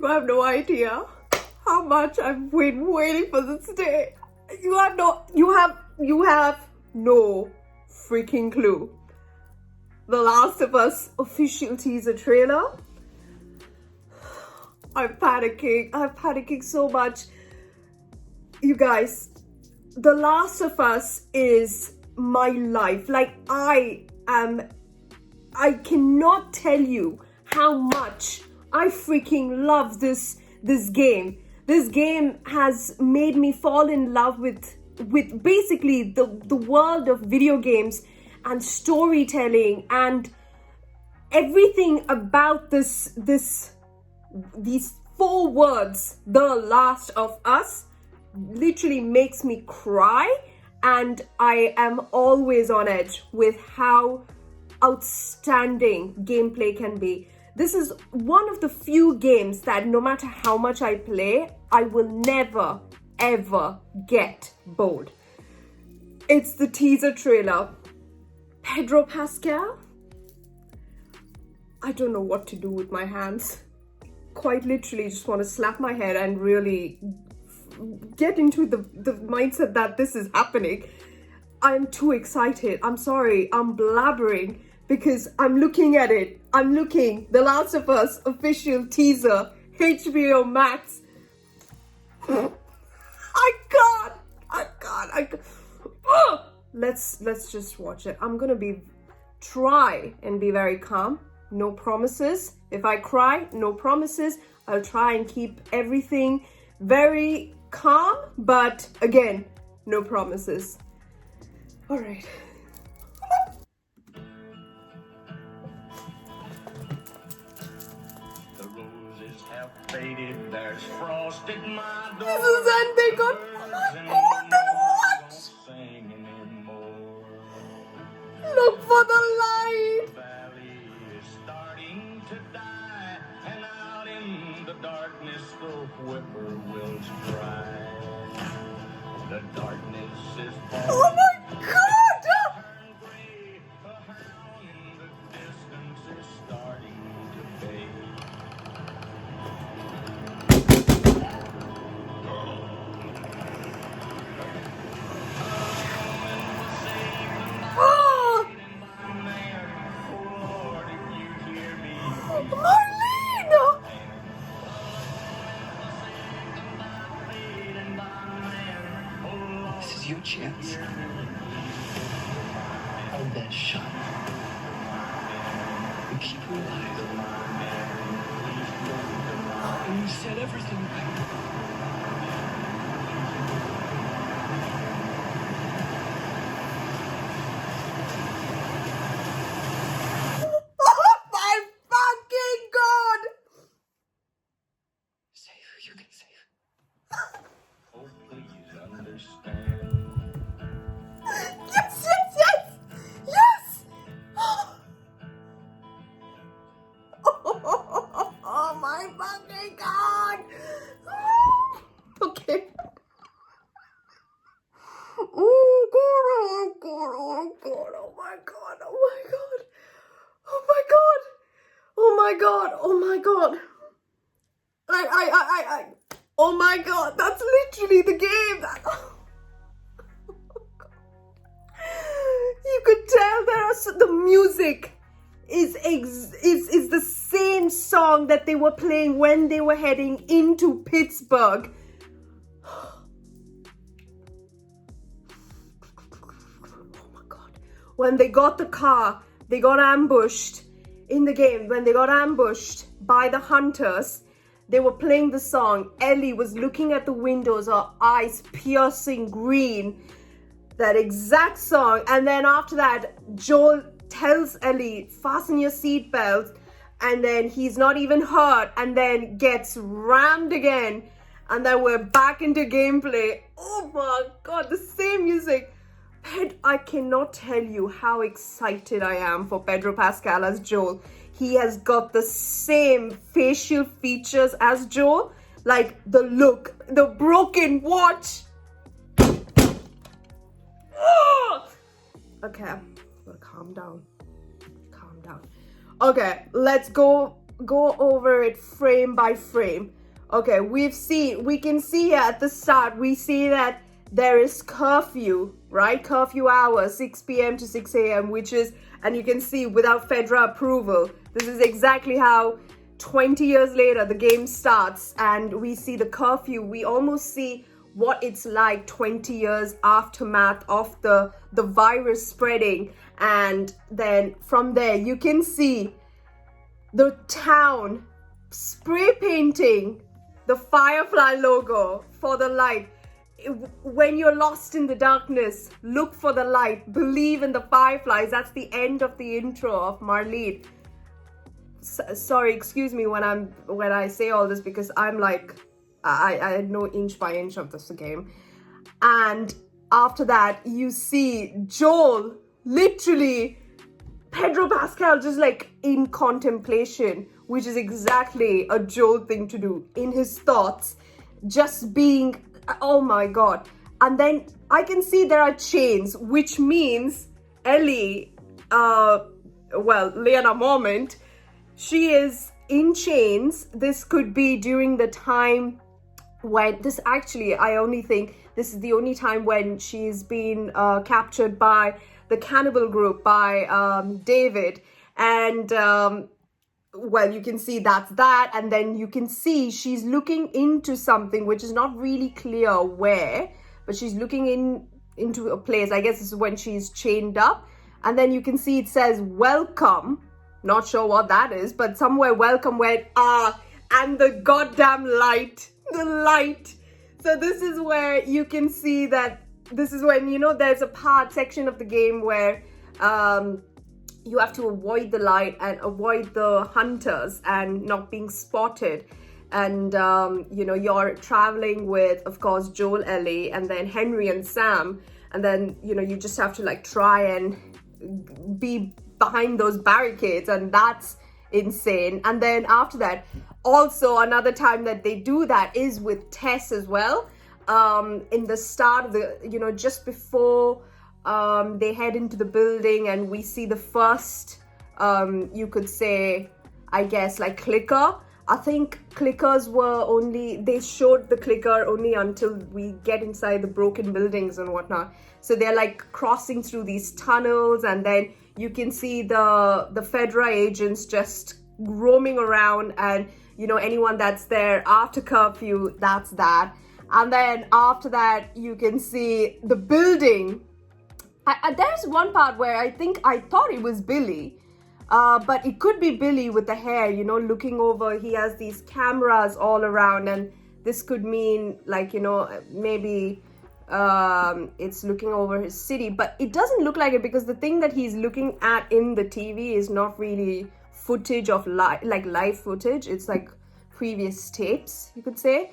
You have no idea how much I've been waiting for this day. You have no freaking clue. The Last of Us official teaser trailer. I'm panicking so much. You guys, The Last of Us is my life. Like, I cannot tell you how much I freaking love this game. This game has made me fall in love with basically the world of video games and storytelling and everything about these 4 words, The Last of Us, literally makes me cry, and I am always on edge with how outstanding gameplay can be. This is one of the few games that no matter how much I play, I will never ever get bored. It's the teaser trailer. Pedro Pascal? I don't know what to do with my hands. Quite literally just want to slap my head and really get into the mindset that this is happening. I'm too excited. I'm sorry, I'm blabbering because I'm looking at it. The Last of Us official teaser, HBO Max. I can't. Oh! Let's just watch it. I'm gonna try and be very calm. No promises. If I cry, no promises. I'll try and keep everything very calm, but again, no promises. All right. The roses have faded. There's frost at my door. This is ending on. Oh my God! What? Look for the light. The valley is starting to die, and out in the darkness the whippoorwills cry. The darkness is falling. Oh my God! Turn gray, a hound in the distance is starting to fade. Oh, Lord, if you hear me, Marlene! This is your chance. Our best shot. We keep her alive. And we set everything right. Oh my fucking God! Save who you can save. oh, please understand. Yes! Oh my fucking God! Okay. Oh God! Oh God! Oh my God! Oh my God! Oh my God! Oh my God! Oh my God! I oh my God! That's literally the game. You could tell the music is the same song that they were playing when they were heading into Pittsburgh. Oh my God. When they got the car, they got ambushed in the game. When they got ambushed by the hunters, they were playing the song. Ellie was looking at the windows, her eyes piercing green. That exact song. And then after that, Joel tells Ellie, fasten your seatbelt, and then he's not even hurt, and then gets rammed again, and then we're back into gameplay. Oh my God, the same music. I cannot tell you how excited I am for Pedro Pascal as Joel. He has got the same facial features as Joel, like the look, the broken watch. Okay, but calm down. Okay, let's go go over it frame by frame. Okay, we can see at the start, we see that there is curfew, right? Curfew hour, 6 p.m. to 6 a.m., which is, and you can see without Fedra approval, this is exactly how 20 years later the game starts, and we see the curfew. We almost see what it's like 20 years aftermath of the virus spreading. And then from there, you can see the town spray painting the Firefly logo for the light. When you're lost in the darkness, look for the light, believe in the fireflies. That's the end of the intro of Marlene. Sorry, excuse me when I say all this, because I'm like, I know inch by inch of this game. And after that, you see Joel, literally Pedro Pascal, just like in contemplation, which is exactly a Joel thing to do, in his thoughts, just being, oh my god. And then I can see there are chains, which means Ellie, Lyanna Mormont, she is in chains. This could be during the time when this, actually, I only think this is the only time when she's been captured by the cannibal group, by David. And you can see that's that. And then you can see she's looking into something which is not really clear where, but she's looking into a place. I guess this is when she's chained up. And then you can see it says welcome. Not sure what that is, but somewhere welcome, where and the goddamn light, the light. So this is where you can see that this is when, you know, there's a section of the game where you have to avoid the light and avoid the hunters and not being spotted. And you know, you're traveling with, of course, Joel, Ellie, and then Henry and Sam. And then, you know, you just have to like try and be behind those barricades, and that's insane. And then after that, also another time that they do that is with Tess as well. In the start of the, you know, just before they head into the building, and we see the first, you could say, I guess, like clicker. I think clickers were only, they showed the clicker only until we get inside the broken buildings and whatnot. So they're like crossing through these tunnels, and then you can see the Fedra agents just roaming around, and, you know, anyone that's there after curfew, that's that. And then after that, you can see the building. There's one part where I thought it was Billy, but it could be Billy with the hair, you know, looking over. He has these cameras all around, and this could mean, like, you know, maybe it's looking over his city, but it doesn't look like it, because the thing that he's looking at in the TV is not really footage of live footage. It's like previous tapes, you could say.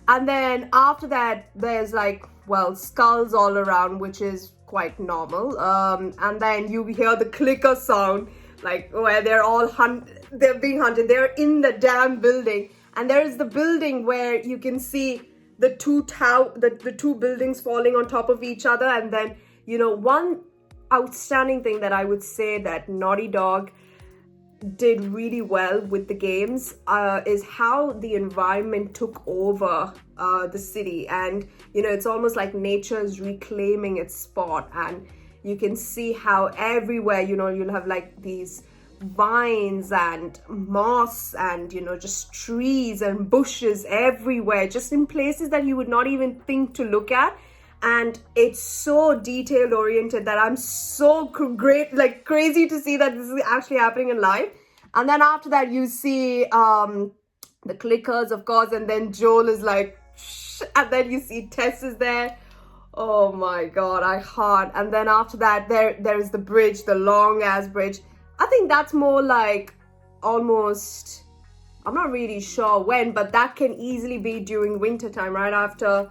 And then after that, there's like, well, skulls all around, which is quite normal. And then you hear the clicker sound, like where they're being hunted. They're in the damn building, and there is the building where you can see the two buildings falling on top of each other. And then, you know, one outstanding thing that I would say that Naughty Dog did really well with the games is how the environment took over the city. And, you know, it's almost like nature is reclaiming its spot, and you can see how everywhere, you know, you'll have like these vines and moss and, you know, just trees and bushes everywhere, just in places that you would not even think to look at. And it's so detail oriented that I'm so crazy to see that this is actually happening in life. And then after that, you see the clickers, of course, and then Joel is like, shh, and then you see Tess is there. Oh my god, I can't. And then after that, there's the bridge, the long ass bridge. I think that's more like almost, I'm not really sure when, but that can easily be during winter time, right after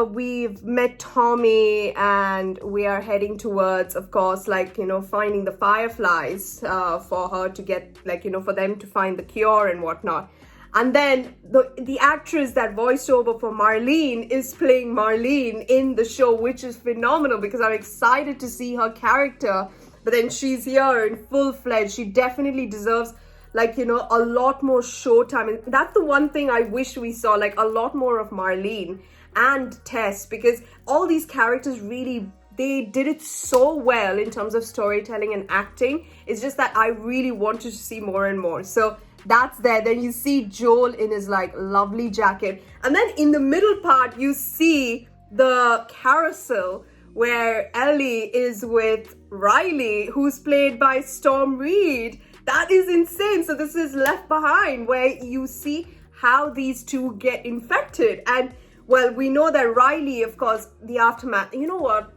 we've met Tommy, and we are heading towards, of course, like, you know, finding the fireflies for her to get, like, you know, for them to find the cure and whatnot. And then the actress that voiced over for Marlene is playing Marlene in the show, which is phenomenal, because I'm excited to see her character. But then she's here in full-fledged. She definitely deserves like, you know, a lot more showtime. And that's the one thing I wish we saw, like a lot more of Marlene and Tess, because all these characters really, they did it so well in terms of storytelling and acting. It's just that I really wanted to see more and more. So that's there. Then you see Joel in his like lovely jacket. And then in the middle part, you see the carousel where Ellie is with Riley, who's played by Storm Reed. That is insane. So this is Left Behind, where you see how these two get infected. And well, we know that Riley, of course, the aftermath. You know what?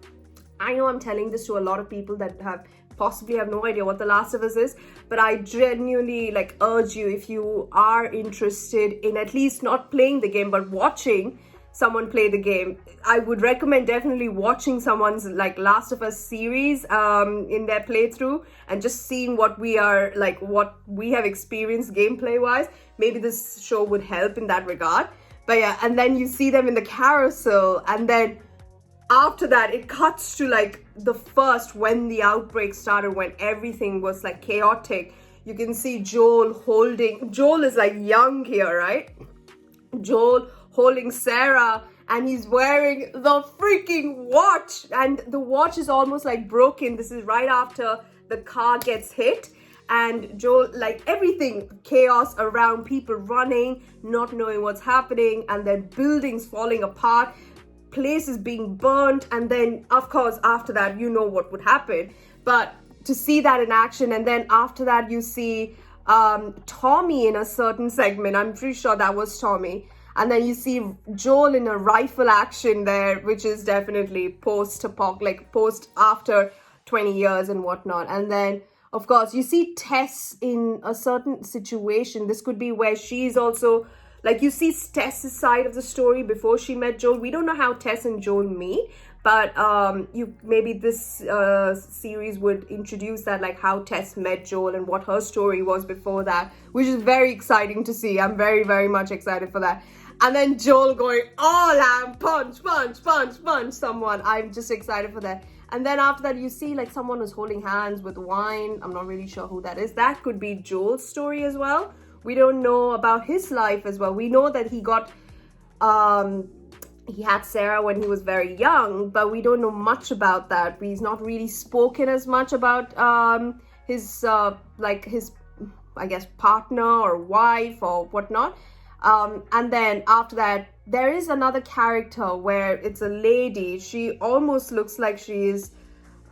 I know I'm telling this to a lot of people that possibly have no idea what The Last of Us is, but I genuinely like urge you, if you are interested in at least not playing the game but watching someone play the game, I would recommend definitely watching someone's like Last of Us series in their playthrough and just seeing what we have experienced gameplay wise. Maybe this show would help in that regard. But yeah, and then you see them in the carousel, and then after that it cuts to like the first, when the outbreak started, when everything was like chaotic. You can see Joel is like young here, right? Joel holding Sarah, and he's wearing the freaking watch, and the watch is almost like broken. This is right after the car gets hit, and Joel, like everything, chaos around, people running, not knowing what's happening, and then buildings falling apart, places being burnt. And then of course after that, you know what would happen, but to see that in action. And then after that you see Tommy in a certain segment. I'm pretty sure that was Tommy. And then you see Joel in a rifle action there, which is definitely post after 20 years and whatnot. And then of course you see Tess in a certain situation. This could be where she's also, like, you see Tess's side of the story before she met Joel. We don't know how Tess and Joel meet, but maybe this series would introduce that, like how Tess met Joel and what her story was before that, which is very exciting to see. I'm very, very much excited for that. And then Joel going all out, punch, punch, punch, punch someone. I'm just excited for that. And then after that, you see like someone who's holding hands with wine. I'm not really sure who that is. That could be Joel's story as well. We don't know about his life as well. We know that he had Sarah when he was very young, but we don't know much about that. He's not really spoken as much about his I guess partner or wife or whatnot. And then after that, there is another character where it's a lady. She almost looks like she is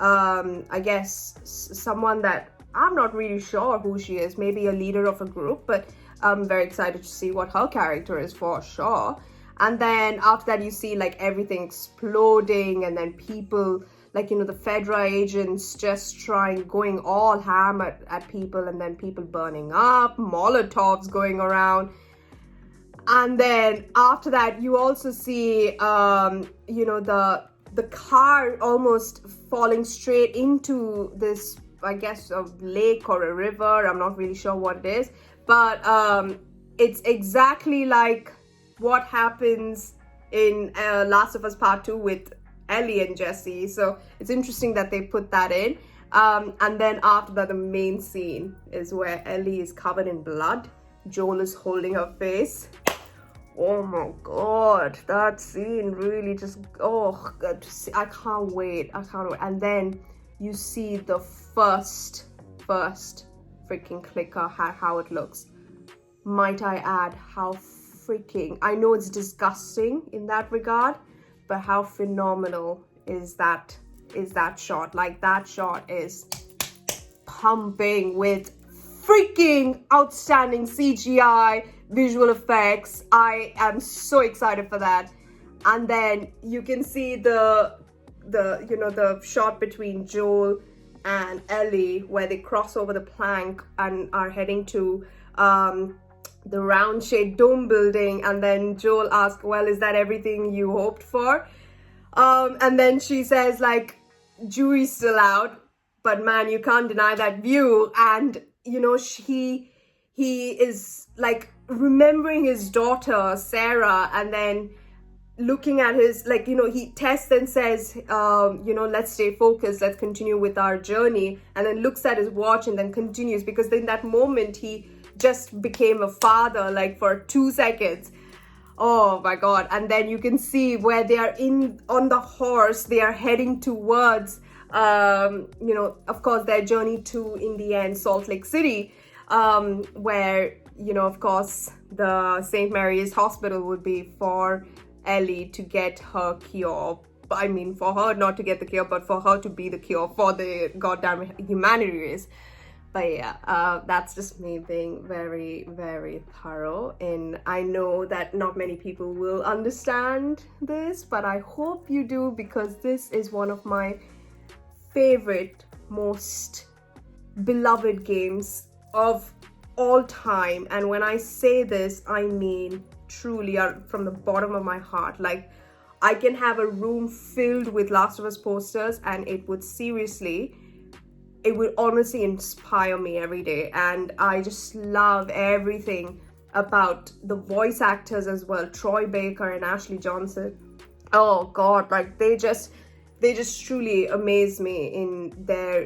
I guess someone that I'm not really sure who she is, maybe a leader of a group, but I'm very excited to see what her character is for sure. And then after that, you see like everything exploding, and then people, like, you know, the Fedra agents just going all ham at people, and then people burning up, Molotovs going around. And then after that, you also see, you know, the car almost falling straight into this, I guess, a lake or a river. I'm not really sure what it is, but it's exactly like what happens in Last of Us Part 2 with Ellie and Jesse. So it's interesting that they put that in. And then after that, the main scene is where Ellie is covered in blood. Joel is holding her face. Oh my god, that scene really just, oh god, I can't wait. And then you see the first freaking clicker, how it looks. Might I add, how freaking, I know it's disgusting in that regard, but how phenomenal is that shot? Like, that shot is pumping with freaking outstanding CGI visual effects. I am so excited for that. And then you can see the shot between Joel and Ellie where they cross over the plank and are heading to the round shaped dome building. And then Joel asks, well, is that everything you hoped for? And then she says, like, jury's still out, but man, you can't deny that view. And you know, he is like remembering his daughter Sarah, and then looking at his, like, you know, he tests and says, you know, let's stay focused, let's continue with our journey, and then looks at his watch and then continues, because in that moment he just became a father like for 2 seconds. Oh my god. And then you can see where they are on the horse, they are heading towards of course their journey to, in the end, Salt Lake City, where of course the St. Mary's Hospital would be for Ellie to get her cure. I mean, for her not to get the cure, but for her to be the cure for the goddamn humanity race. But yeah, that's just me being very, very thorough. And I know that not many people will understand this, but I hope you do, because this is one of my favorite, most beloved games of all time. And when I say this, I mean truly from the bottom of my heart. Like, I can have a room filled with Last of Us posters and it would honestly inspire me every day. And I just love everything about the voice actors as well, Troy Baker and Ashley Johnson. Oh god, like they just truly amaze me in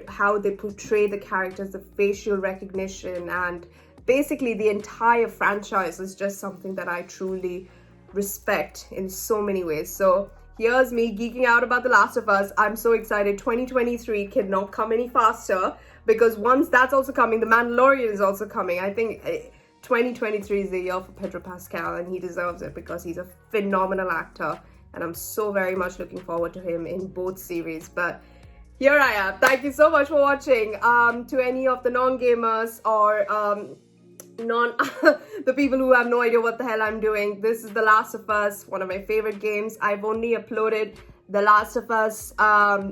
how they portray the characters, the facial recognition, and basically the entire franchise is just something that I truly respect in so many ways. So here's me geeking out about The Last of Us. I'm so excited. 2023 cannot come any faster, because once that's also coming, The Mandalorian is also coming. I think 2023 is the year for Pedro Pascal, and he deserves it because he's a phenomenal actor, and I'm so very much looking forward to him in both series. But here I am. Thank you so much for watching. To any of the non-gamers or the people who have no idea what the hell I'm doing, this is The Last of Us, one of my favorite games. I've only uploaded The Last of Us,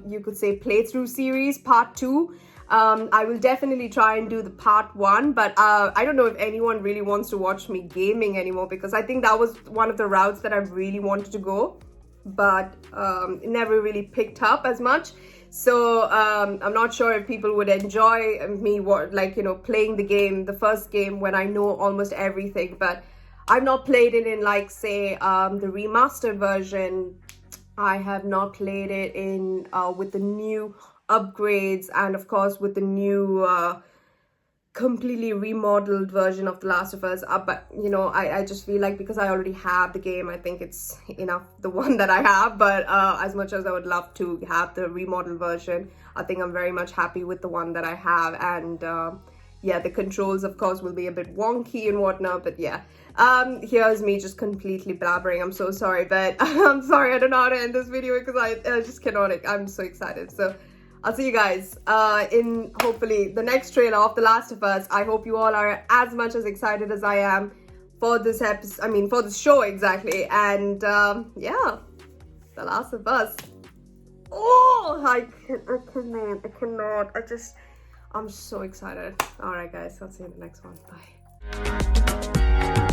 you could say, playthrough series part 2. I will definitely try and do the part 1, but I don't know if anyone really wants to watch me gaming anymore, because I think that was one of the routes that I really wanted to go, but it never really picked up as much. So I'm not sure if people would enjoy me playing the game, the first game, when I know almost everything. But I've not played it in, like, say, the remastered version. I have not played it in with the new upgrades, and of course with the new completely remodeled version of The Last of Us. But I just feel like, because I already have the game, I think it's enough, the one that I have. But as much as I would love to have the remodeled version, I think I'm very much happy with the one that I have. And yeah, the controls of course will be a bit wonky and whatnot, but yeah. Here's me just completely blabbering. I'm so sorry, but I'm sorry, I don't know how to end this video because I just cannot. I'm so excited. So I'll see you guys in hopefully the next trailer of The Last of Us. I hope you all are as much as excited as I am for this episode. I mean, for the show exactly. And yeah, The Last of Us. Oh, I cannot. I'm so excited. All right, guys. I'll see you in the next one. Bye.